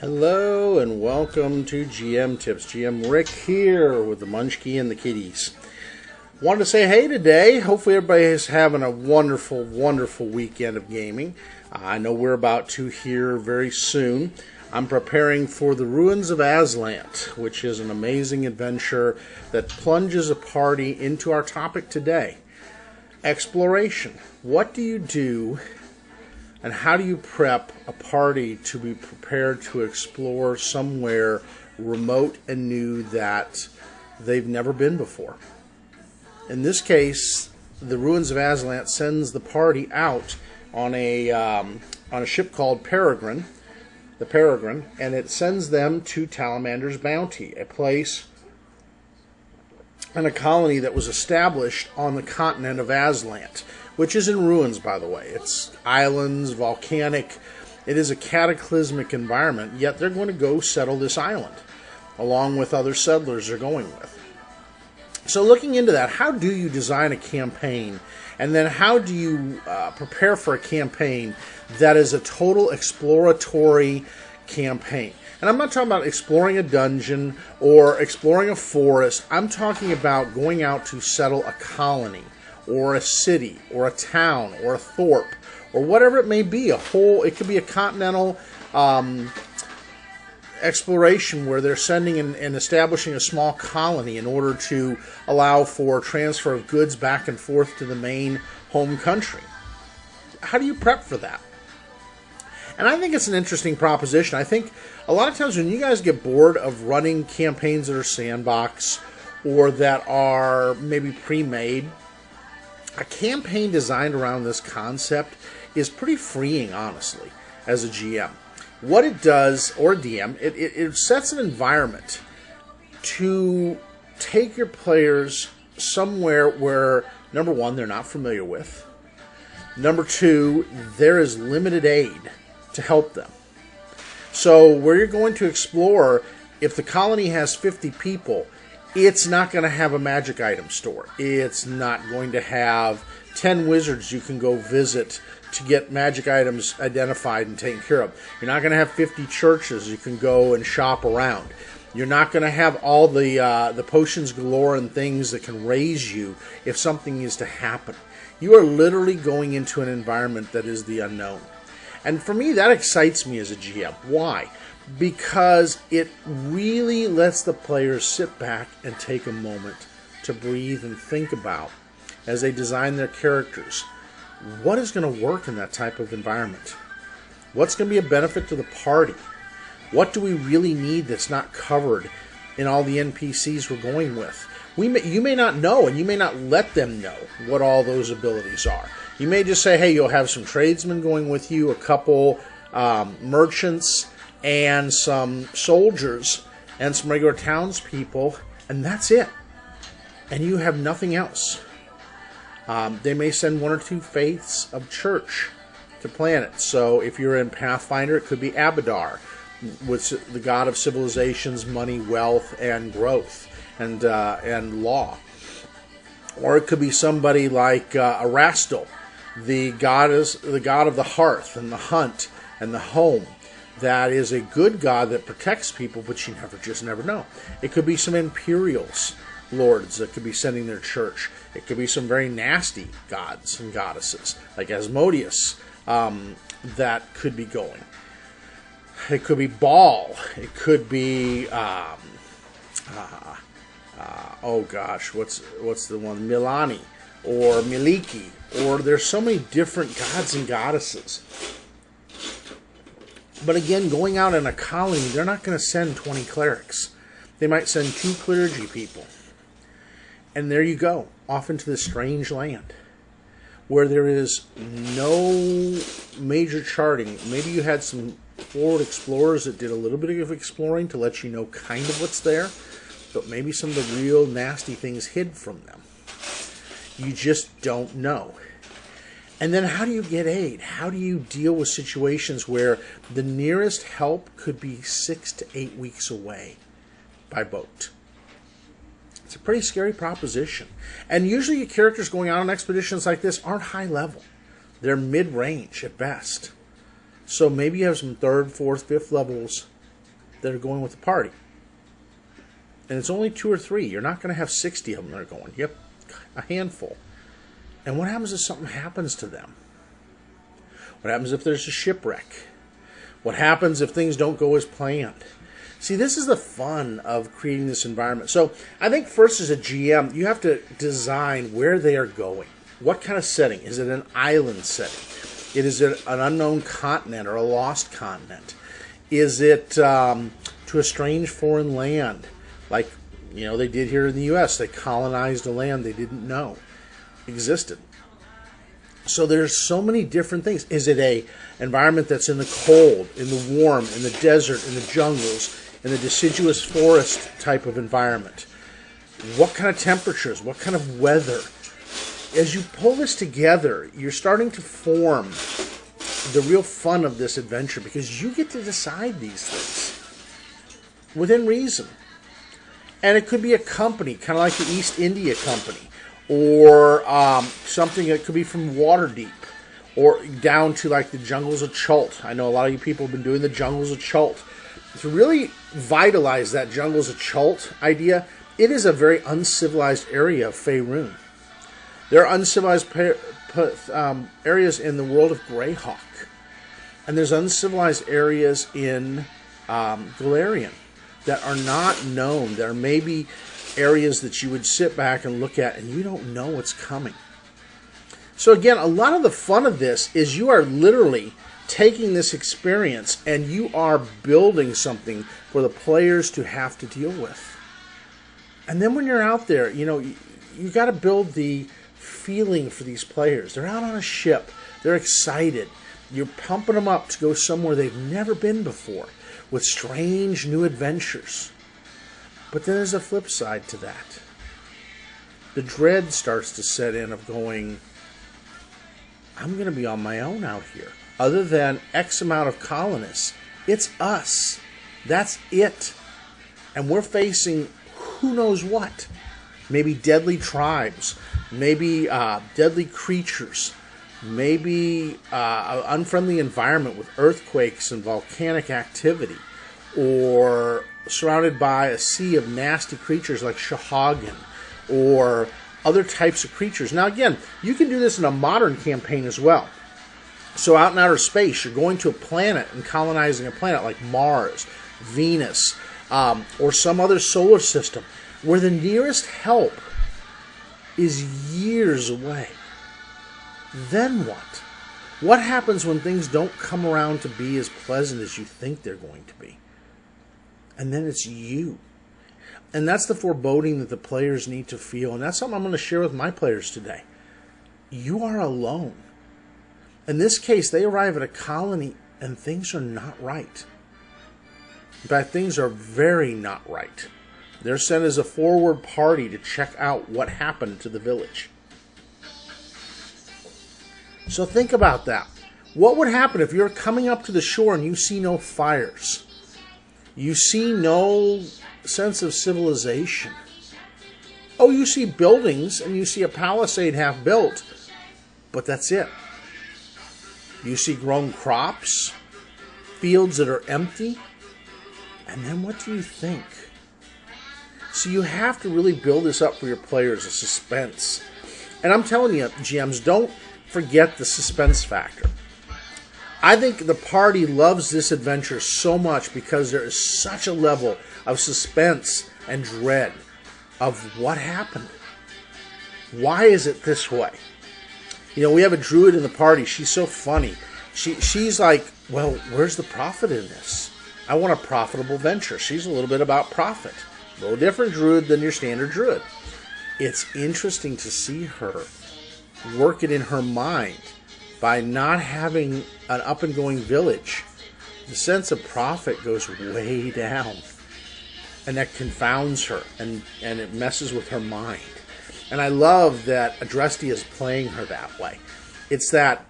Hello and welcome to GM Tips. GM Rick here with the Munchkie and the Kitties. Wanted to say hey today. Hopefully everybody is having a wonderful weekend of gaming. I know we're about to here very soon. I'm preparing for the Ruins of Azlant, which is an amazing adventure that plunges a party into our topic today. Exploration. What do you do and how do you prep a party to be prepared to explore somewhere remote and new that they've never been before? In this case, the Ruins of Azlant sends the party out on a ship called Peregrine, and it sends them to Talamander's Bounty, a place and a colony that was established on the continent of Azlant, which is in ruins, by the way. It's islands, volcanic. It is a cataclysmic environment, yet they're going to go settle this island, along with other settlers they're going with. So looking into that, how do you design a campaign? And then how do you prepare for a campaign that is a total exploratory campaign? And I'm not talking about exploring a dungeon or exploring a forest. I'm talking about going out to settle a colony, or a city, or a town, or a thorp, or whatever it may be. It could be a continental exploration where they're sending and establishing a small colony in order to allow for transfer of goods back and forth to the main home country. How do you prep for that? And I think it's an interesting proposition. I think a lot of times when you guys get bored of running campaigns that are sandbox or that are maybe pre-made, a campaign designed around this concept is pretty freeing, honestly, as a GM. What it does, or a DM, it sets an environment to take your players somewhere where, number one, they're not familiar with. Number two, there is limited aid to help them. So where you're going to explore, if the colony has 50 people, it's not going to have a magic item store. It's not going to have 10 wizards you can go visit to get magic items identified and taken care of. You're not going to have 50 churches you can go and shop around. You're not going to have all the potions galore and things that can raise you if something is to happen. You are literally going into an environment that is the unknown. And for me, that excites me as a GM. Why? Because it really lets the players sit back and take a moment to breathe and think about, as they design their characters, what is going to work in that type of environment? What's going to be a benefit to the party? What do we really need that's not covered in all the NPCs we're going with? You may not know, and you may not let them know what all those abilities are. You may just say, hey, you'll have some tradesmen going with you, a couple merchants, and some soldiers, and some regular townspeople, and that's it. And you have nothing else. They may send one or two faiths of church to planets. So if you're in Pathfinder, it could be Abadar, with the god of civilizations, money, wealth, and growth, and law. Or it could be somebody like Erastil, the god of the hearth and the hunt and the home. That is a good god that protects people, but you never know. It could be some Imperials lords that could be sending their church. It could be some very nasty gods and goddesses, like Asmodeus, that could be going. It could be Baal. It could be, oh gosh, what's the one? Milani, or Miliki, or there's so many different gods and goddesses. But again, going out in a colony, they're not going to send 20 clerics. They might send 2 clergy people. And there you go, off into this strange land, where there is no major charting. Maybe you had some forward explorers that did a little bit of exploring to let you know kind of what's there, but maybe some of the real nasty things hid from them. You just don't know. And then how do you get aid? How do you deal with situations where the nearest help could be 6 to 8 weeks away by boat? It's a pretty scary proposition. And usually your characters going out on expeditions like this aren't high level. They're mid-range at best. So maybe you have some 3rd, 4th, 5th levels that are going with the party. And it's only 2 or 3. You're not going to have 60 of them that are going. You have a handful. And what happens if something happens to them? What happens if there's a shipwreck? What happens if things don't go as planned? See, this is the fun of creating this environment. So I think first as a GM, you have to design where they are going. What kind of setting? Is it an island setting? Is it an unknown continent or a lost continent? Is it to a strange foreign land? Like, they did here in the U.S. They colonized a land they didn't know existed. So there's so many different things. Is it a environment that's in the cold, in the warm, in the desert, in the jungles, in the deciduous forest type of environment? What kind of temperatures? What kind of weather? As you pull this together, you're starting to form the real fun of this adventure because you get to decide these things within reason. And it could be a company, kind of like the East India Company, or something that could be from Waterdeep, or down to like the jungles of Chult. I know a lot of you people have been doing the jungles of Chult. To really vitalize that jungles of Chult idea, it is a very uncivilized area of Faerun. There are uncivilized areas in the world of Greyhawk. And there's uncivilized areas in Galarian that are not known. There may be areas that you would sit back and look at and you don't know what's coming. So again, a lot of the fun of this is you are literally taking this experience and you are building something for the players to have to deal with. And then when you're out there, you got to build the feeling for these players. They're out on a ship. They're excited. You're pumping them up to go somewhere they've never been before with strange new adventures. But then there's a flip side to that. The dread starts to set in of going, I'm going to be on my own out here. Other than X amount of colonists, it's us. That's it. And we're facing who knows what. Maybe deadly tribes. Maybe deadly creatures. Maybe an unfriendly environment with earthquakes and volcanic activity. Or surrounded by a sea of nasty creatures like Shahagan. Or other types of creatures. Now again, you can do this in a modern campaign as well. So out in outer space, you're going to a planet and colonizing a planet like Mars, Venus, or some other solar system where the nearest help is years away. Then what? What happens when things don't come around to be as pleasant as you think they're going to be? And then it's you. And that's the foreboding that the players need to feel. And that's something I'm going to share with my players today. You are alone. In this case, they arrive at a colony and things are not right. In fact, things are very not right. They're sent as a forward party to check out what happened to the village. So think about that. What would happen if you're coming up to the shore and you see no fires? You see no sense of civilization. Oh, you see buildings and you see a palisade half built, but that's it. You see grown crops, fields that are empty, and then what do you think? So you have to really build this up for your players, a suspense. And I'm telling you, GMs, don't forget the suspense factor. I think the party loves this adventure so much because there is such a level of suspense and dread of what happened. Why is it this way? We have a druid in the party. She's so funny. She's like, well, where's the profit in this? I want a profitable venture. She's a little bit about profit. A little different druid than your standard druid. It's interesting to see her work it in her mind by not having an up-and-going village. The sense of profit goes way down. And that confounds her, and it messes with her mind. And I love that Adresti is playing her that way. It's that,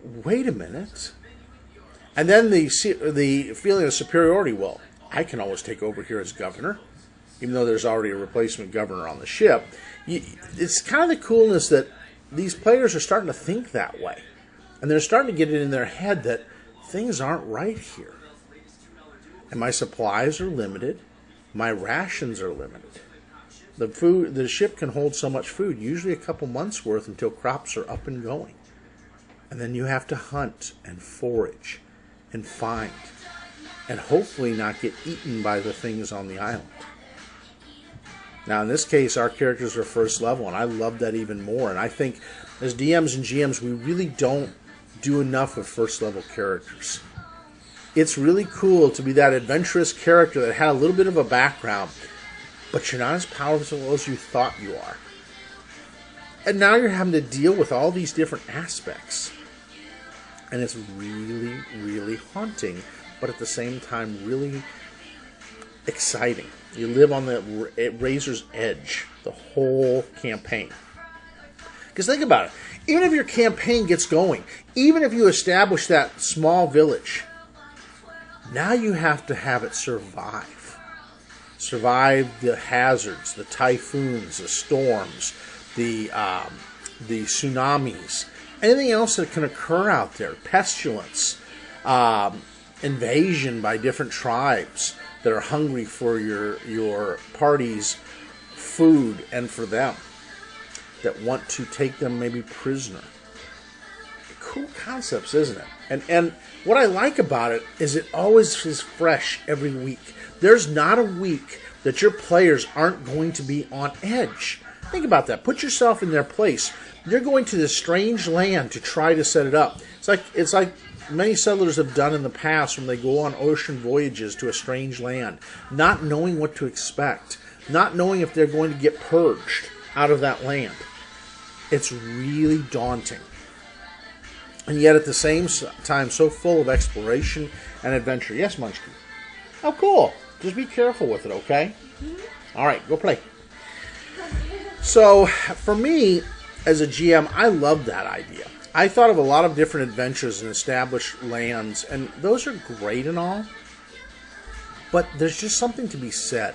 wait a minute. And then the feeling of superiority, well, I can always take over here as governor, even though there's already a replacement governor on the ship. It's kind of the coolness that these players are starting to think that way. And they're starting to get it in their head that things aren't right here. And my supplies are limited. My rations are limited. The ship can hold so much food, usually a couple months worth until crops are up and going. And then you have to hunt and forage and find and hopefully not get eaten by the things on the island. Now in this case, our characters are first level, and I love that even more. And I think as DMs and GMs, we really don't do enough with first level characters. It's really cool to be that adventurous character that had a little bit of a background, but you're not as powerful as you thought you are. And now you're having to deal with all these different aspects. And it's really, really haunting, but at the same time really exciting. You live on the razor's edge the whole campaign. Because think about it. Even if your campaign gets going, even if you establish that small village, now you have to have it survive. Survive the hazards, the typhoons, the storms, the tsunamis, anything else that can occur out there, pestilence, invasion by different tribes that are hungry for your party's food and for them, that want to take them maybe prisoner. Cool concepts, isn't it? And what I like about it is it always is fresh every week. There's not a week that your players aren't going to be on edge. Think about that. Put yourself in their place. You're going to this strange land to try to set it up. It's like many settlers have done in the past when they go on ocean voyages to a strange land, not knowing what to expect, not knowing if they're going to get purged out of that land. It's really daunting. And yet at the same time, so full of exploration and adventure. Yes, Munchkin? Oh, cool. Just be careful with it, okay? Mm-hmm. All right, go play. So, for me, as a GM, I love that idea. I thought of a lot of different adventures and established lands, and those are great and all, but there's just something to be said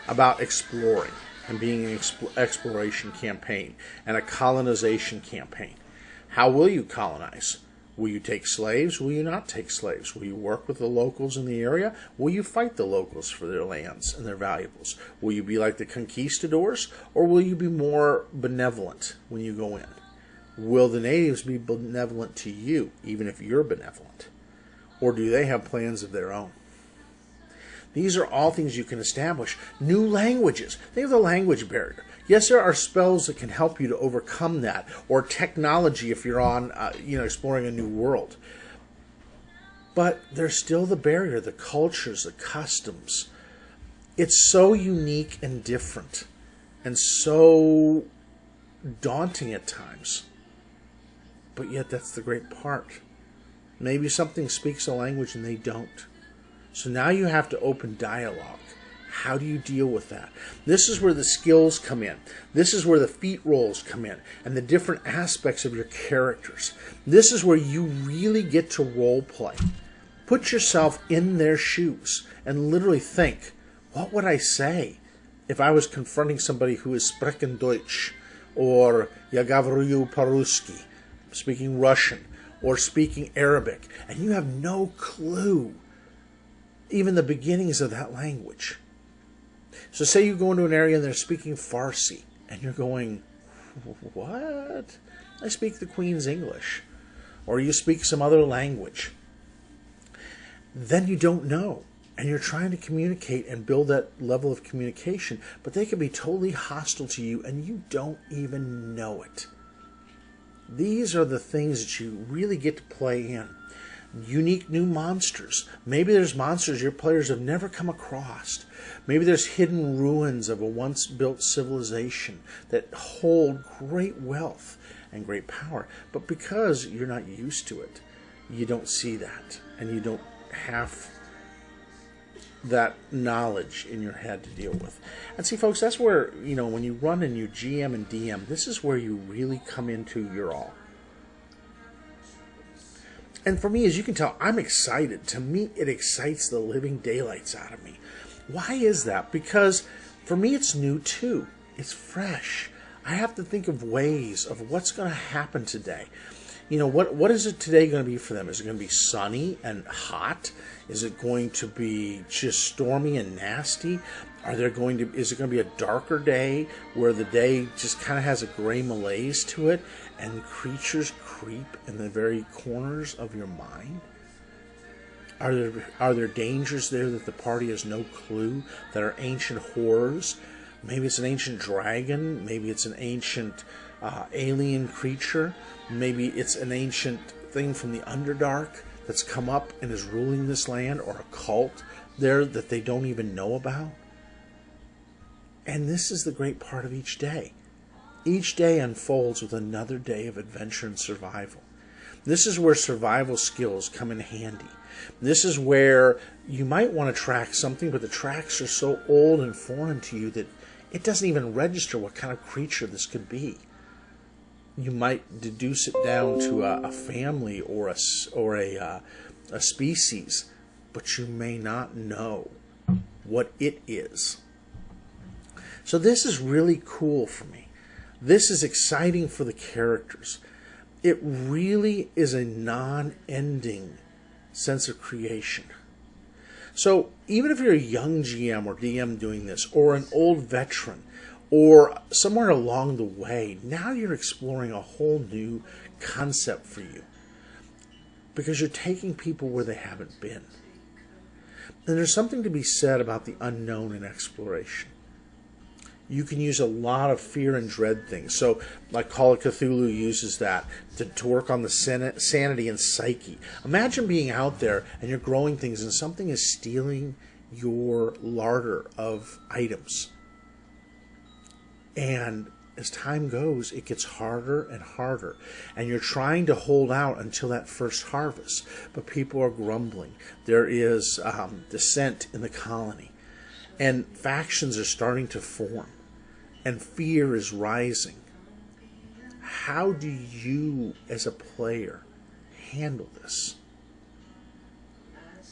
about exploring and being an exploration campaign and a colonization campaign. How will you colonize? Will you take slaves? Will you not take slaves? Will you work with the locals in the area? Will you fight the locals for their lands and their valuables? Will you be like the conquistadors, or will you be more benevolent when you go in? Will the natives be benevolent to you, even if you're benevolent? Or do they have plans of their own? These are all things you can establish. New languages. Think of the language barrier. Yes, there are spells that can help you to overcome that, or technology if you're on, exploring a new world. But there's still the barrier, the cultures, the customs. It's so unique and different, and so daunting at times. But yet that's the great part. Maybe something speaks a language and they don't. So now you have to open dialogue. How do you deal with that? This is where the skills come in. This is where the feat rolls come in, and the different aspects of your characters. This is where you really get to role play. Put yourself in their shoes and literally think, what would I say if I was confronting somebody who is sprechen Deutsch, or Я говорю по-русски, speaking Russian, or speaking Arabic, and you have no clue even the beginnings of that language. So say you go into an area and they're speaking Farsi, and you're going, what? I speak the Queen's English. Or you speak some other language. Then you don't know, and you're trying to communicate and build that level of communication, but they can be totally hostile to you and you don't even know it. These are the things that you really get to play in. Unique new monsters. Maybe there's monsters your players have never come across. Maybe there's hidden ruins of a once built civilization that hold great wealth and great power. But because you're not used to it, you don't see that, and you don't have that knowledge in your head to deal with. And see, folks, that's where, when you run and you GM and DM, this is where you really come into your all. And for me, as you can tell, I'm excited. To me, it excites the living daylights out of me. Why is that? Because for me, it's new too. It's fresh. I have to think of ways of what's going to happen today. what is it today going to be for them? Is it going to be sunny and hot? Is it going to be just stormy and nasty? Is it going to be a darker day where the day just kind of has a gray malaise to it and creatures creep in the very corners of your mind? Are there dangers there that the party has no clue, that are ancient horrors? Maybe it's an ancient dragon. Maybe it's an ancient alien creature. Maybe it's an ancient thing from the Underdark that's come up and is ruling this land, or a cult there that they don't even know about. And this is the great part of each day. Each day unfolds with another day of adventure and survival. This is where survival skills come in handy. This is where you might want to track something, but the tracks are so old and foreign to you that it doesn't even register what kind of creature this could be. You might deduce it down to a family or a species, but you may not know what it is. So this is really cool for me. This is exciting for the characters. It really is a non-ending sense of creation. So even if you're a young GM or DM doing this, or an old veteran, or somewhere along the way, now you're exploring a whole new concept for you, because you're taking people where they haven't been. And there's something to be said about the unknown in exploration. You can use a lot of fear and dread things. So, like Call of Cthulhu uses that to work on the sanity and psyche. Imagine being out there and you're growing things and something is stealing your larder of items. And as time goes, it gets harder and harder. And you're trying to hold out until that first harvest. But people are grumbling. There is dissent in the colony. And factions are starting to form. And fear is rising. How do you, as a player, handle this?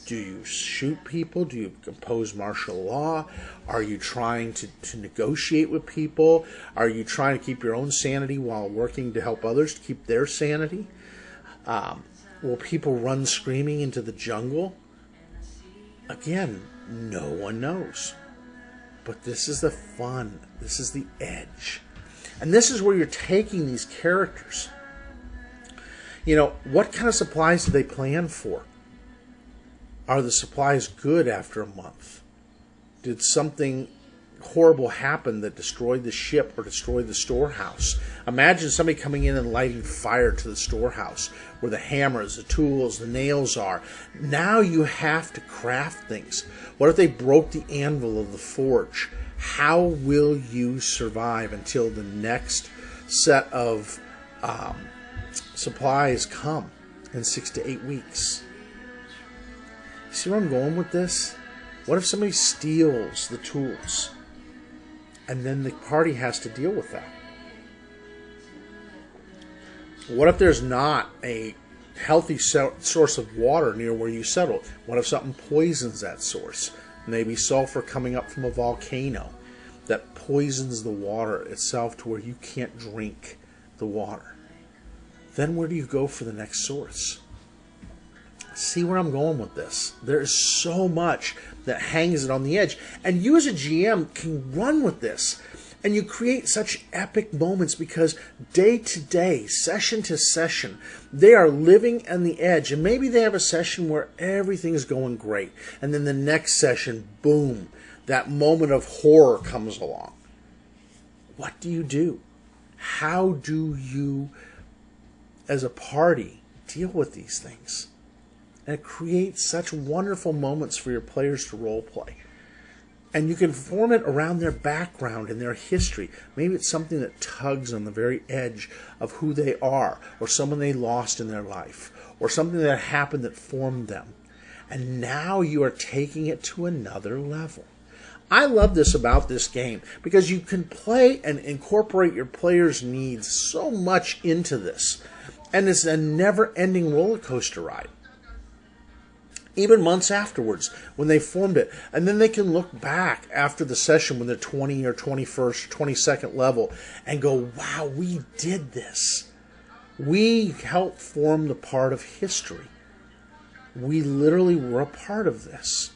Do you shoot people? Do you impose martial law? Are you trying to negotiate with people? Are you trying to keep your own sanity while working to help others to keep their sanity? Will people run screaming into the jungle? Again, no one knows. But this is the fun. This is the edge. And this is where you're taking these characters. What kind of supplies do they plan for? Are the supplies good after a month? Did something horrible happen that destroyed the ship or destroyed the storehouse? Imagine somebody coming in and lighting fire to the storehouse where the hammers, the tools, the nails are. Now you have to craft things. What if they broke the anvil of the forge? How will you survive until the next set of supplies come in 6 to 8 weeks? See where I'm going with this? What if somebody steals the tools and then the party has to deal with that? What if there's not a healthy source of water near where you settle? What if something poisons that source? Maybe sulfur coming up from a volcano that poisons the water itself to where you can't drink the water. Then where do you go for the next source? See where I'm going with this? There is so much that hangs it on the edge. And you as a GM can run with this. And you create such epic moments because day to day, session to session, they are living on the edge. And maybe they have a session where everything's going great. And then the next session, boom, that moment of horror comes along. What do you do? How do you, as a party, deal with these things? And it creates such wonderful moments for your players to role play. And you can form it around their background and their history. Maybe it's something that tugs on the very edge of who they are, or someone they lost in their life, or something that happened that formed them. And now you are taking it to another level. I love this about this game because you can play and incorporate your players' needs so much into this. And it's a never-ending roller coaster ride. Even months afterwards, when they formed it. And then they can look back after the session when they're 20 or 21st, 22nd level and go, wow, we did this. We helped form the part of history. We literally were a part of this.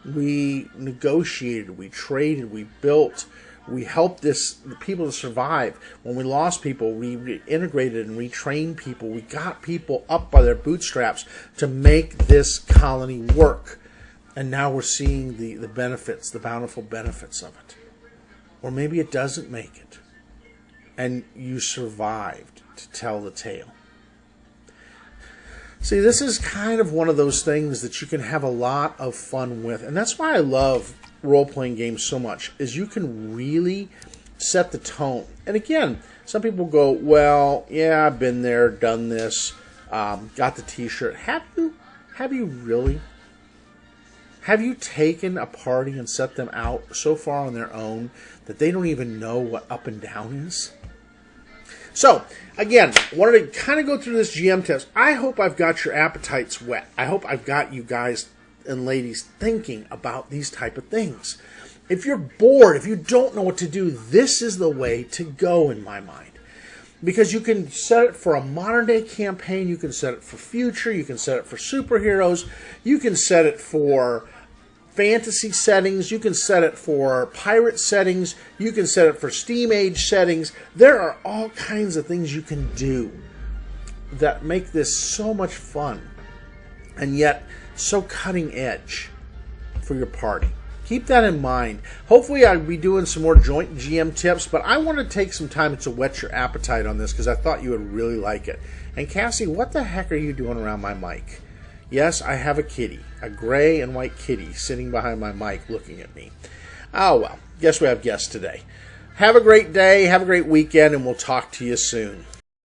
We negotiated, we traded, we built, we helped the people to survive. When we lost people, we reintegrated and retrained people. We got people up by their bootstraps to make this colony work. And now we're seeing the benefits, the bountiful benefits of it. Or maybe it doesn't make it. And you survived to tell the tale. See, this is kind of one of those things that you can have a lot of fun with. And that's why I love role-playing games so much, is you can really set the tone. And again, some people go, well, yeah, I've been there, done this, got the t-shirt. Have you really? Have you taken a party and set them out so far on their own that they don't even know what up and down is? So, again, wanted to kind of go through this GM test. I hope I've got your appetites wet. I hope I've got you guys and ladies thinking about these type of things. If you're bored, if you don't know what to do, this is the way to go in my mind. Because you can set it for a modern day campaign, you can set it for future, you can set it for superheroes, you can set it for fantasy settings, you can set it for pirate settings, you can set it for Steam Age settings. There are all kinds of things you can do that make this so much fun and yet so cutting edge for your party. Keep that in mind. Hopefully I'll be doing some more joint GM tips, but I want to take some time to whet your appetite on this because I thought you would really like it. And Cassie, what the heck are you doing around my mic? Yes, I have a kitty, a gray and white kitty sitting behind my mic looking at me. Oh well, guess we have guests today. Have a great day, have a great weekend, and we'll talk to you soon.